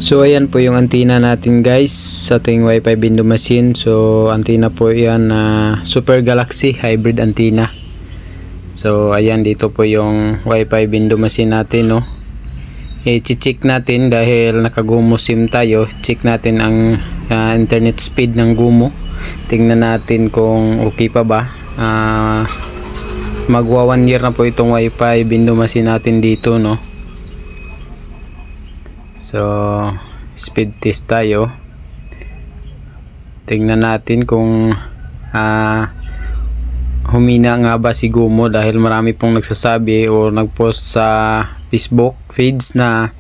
So ayan po yung antenna natin guys sa ating Wi-Fi window machine. So antenna po yan na Super Galaxy hybrid antenna. So ayan, dito po yung Wi-Fi window machine natin, no. I-check natin dahil naka-GUMO SIM tayo. Check natin ang internet speed ng GUMO. Tingnan natin kung okay pa ba. Magwa 1 year na po itong Wi-Fi window machine natin dito, no. So speed test tayo. Tingnan natin kung humina nga ba si GUMO, dahil marami pong nagsasabi o nagpost sa Facebook feeds na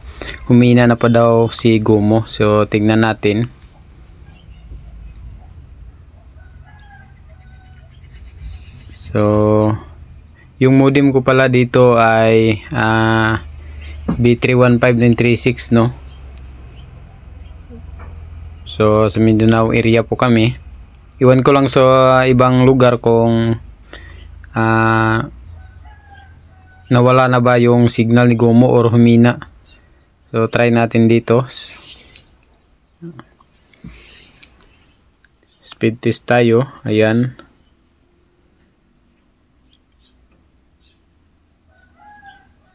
humina na pa daw si GUMO. So tingnan natin. So yung modem ko pala dito ay B315936, no. So sa Mindanao area po kami. Iwan ko lang sa ibang lugar kung nawala na ba yung signal ni GUMO or humina. So try natin dito. Speed test tayo. Ayan.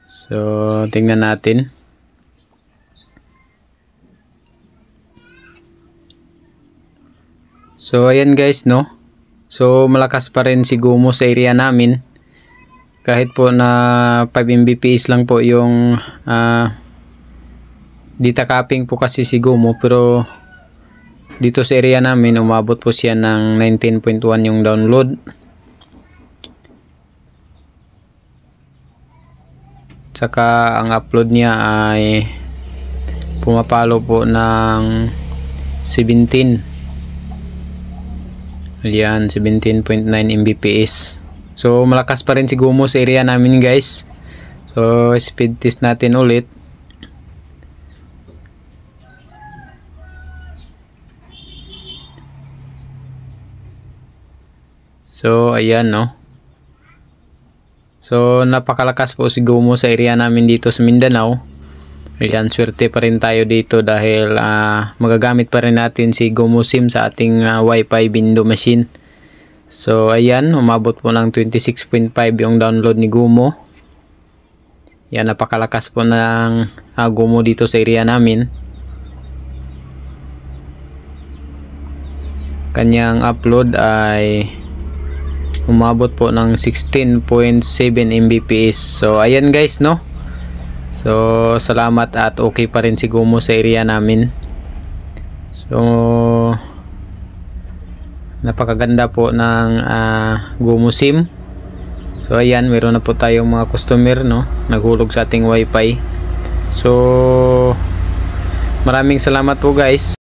So tingnan natin. So ayan guys, no. So malakas pa rin si GUMO sa area namin. Kahit po na 5 Mbps lang po yung data capping po kasi si GUMO, pero dito sa area namin umabot po siya ng 19.1 yung download. Tsaka ang upload niya ay pumapalo po ng 17. Ayan, 17.9 Mbps. So malakas pa rin si GUMO sa area namin guys. So speed test natin ulit. So ayan, no. So napakalakas po si GUMO sa area namin dito sa Mindanao. Ayan, swerte pa rin tayo dito dahil magagamit pa rin natin si GUMO SIM sa ating Wi-Fi window machine. So ayan, umabot po ng 26.5 yung download ni GUMO. Yan, napakalakas po ng GUMO dito sa area namin. Kanyang upload ay umabot po ng 16.7 Mbps. So ayan guys, no. So salamat at okay pa rin si GUMO sa area namin. So napakaganda po ng GUMO SIM. So ayan, meron na po tayong mga customer, no, naghulog sa ating Wi-Fi. So maraming salamat po guys.